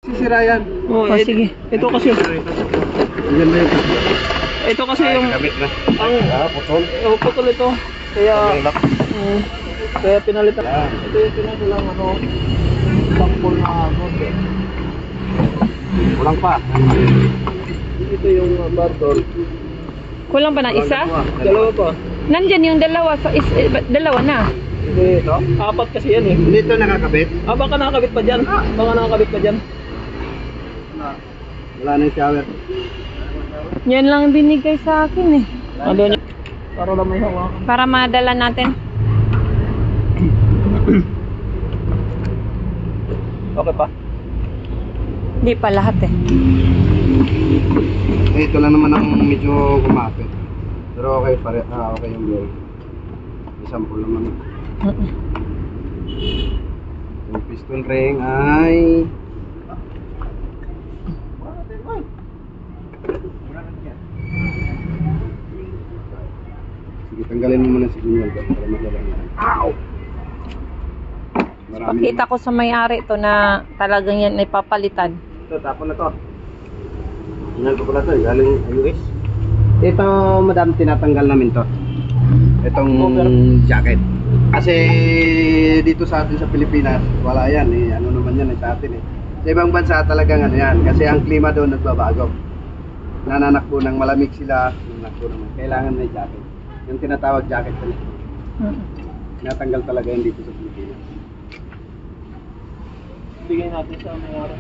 Sisira yan. Oh, sige. Ito kasi. Yan na yun. Ito kasi yung Gamit na. Putol. putol ito. Kaya kaya pinalitan. Ito yung pinadalang sample na model. Kulang pa. Ito yung bartol. Kulang pa ng isa? Dalawa pa. Nandyan yung dalawa. Dalawa na. Hindi, apat kasi yan eh. Dito nakakabit. Baka nakakabit pa dyan. Baka nakakabit pa dyan. Wala na yung shower. Yan lang binigay sa akin eh. Ano niya? Para lang may hawakan. Para madala natin. Okay pa? Hindi pa lahat eh. Ito lang naman ang medyo kumapit. Pero okay pa rin. Okay yung blowing. May sample naman. Yung piston ring ay sige, tanggalin mo muna si Ginyal para madala na. Pakita ko sa may-ari to na talagang yan ay papalitan. Ito, tapon na to. Ginyal ko pala to, galing US. Ito, madam, tinatanggal namin to. Itong jacket. Kasi dito sa atin sa Pilipinas, wala yan eh. Ano naman yan sa atin eh. Sa ibang bansa talagang ano yan. Kasi ang klima doon nagbabago. Nananakbo ng malamig sila. Nananakbo naman. Kailangan may jacket. Yung tinatawag jacket pala. Tinatanggal talaga yan dito sa Pilipinas. Bigay natin sa may-ari.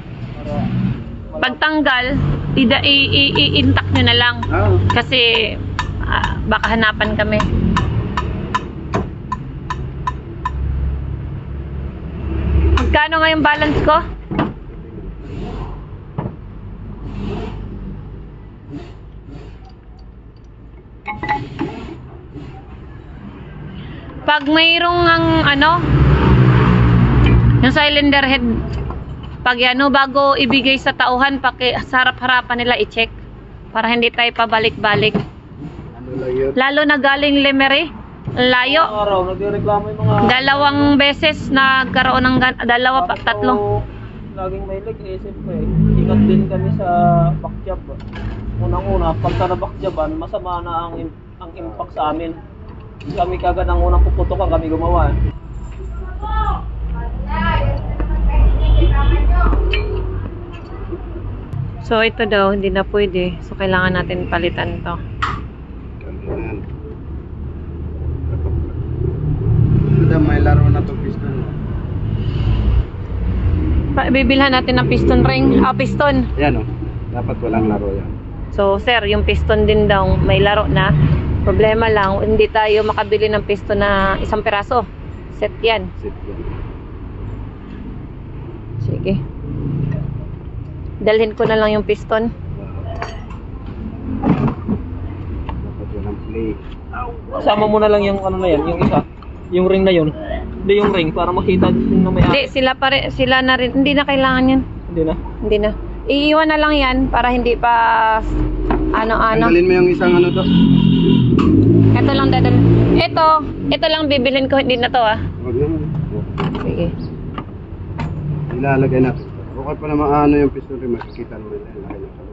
Para Pagtanggal, i-intact nyo na lang. Kasi baka hanapan kami. Magkano nga yung balance ko? Pag mayroong yung cylinder head, pag bago ibigay sa tauhan, sa harap-harapan nila i-check para hindi tayo pabalik-balik. Ano lang yun? Lalo na galing Lemery, layo. araw, nagreklamo yung mga... Dalawang beses nagkaroon ng dalawa pa, tatlo. Laging may leg, siyempre. Ingat din kami sa backjob. Unang-una, pagka na-backjoban, masama na ang impact sa amin. Kami kagad ang unang puputokan, kami gumawa. So ito daw, hindi na pwede. So kailangan natin palitan to. Ganyan. Madam, may laro na to piston. Bibilhan natin ng piston ring. Piston. Yan o. Dapat walang laro yan. So sir, yung piston din daw may laro na. Problema lang, hindi tayo makabili ng piston na isang peraso. Set yan. Sit yan. Sige. Dalhin ko na lang yung piston. Dapat walang play. Sama mo na lang yung ano na yan, yung isa. Yung ring na yun. Hindi yung ring, para makita na may Hindi, sila na rin. Hindi na kailangan yan. Hindi na. Hindi na. Iiwan na lang yan para hindi pa ano-ano. Tanggalin mo yung isang ano to. Ito lang dadal. Ito lang bibilhin ko, hindi na to Huwag naman. Sige. Ilalagay natin. Okay pa naman ano yung piston rin. Makikita naman na ilagay natin.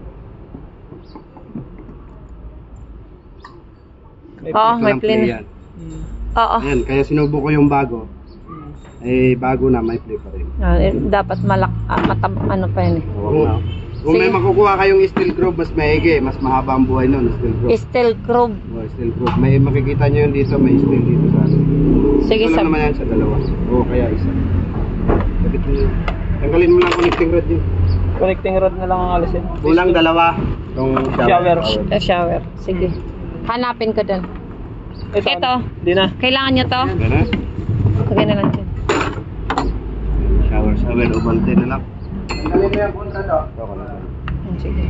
Oo, may Walang play na. yan. Oo. Ayan, kaya sinubo ko yung bago. Bago na, may play pa rin. Dapat ano pa yun eh. Kung may Sige. makukuha kayong steel groove, mas maigi. Mas mahaba ang buhay nun, steel groove. Steel groove. Steel groove. May makikita nyo yun dito, may steel dito sa atin. Sige, Ito lang naman yan sa dalawa. O kaya isa. Kapit mo yun. Tanggalin mo lang connecting rod yun. Connecting rod na lang ang alisin. Kulang dalawa. Itong Shower. Shower. Sige. Hanapin ko dun. Ito. Hindi na. Kailangan nyo to? Ganun. Lagay na lang dyan. Shower, o balte na lang. Tanggalin mo yung kontra to. Sige.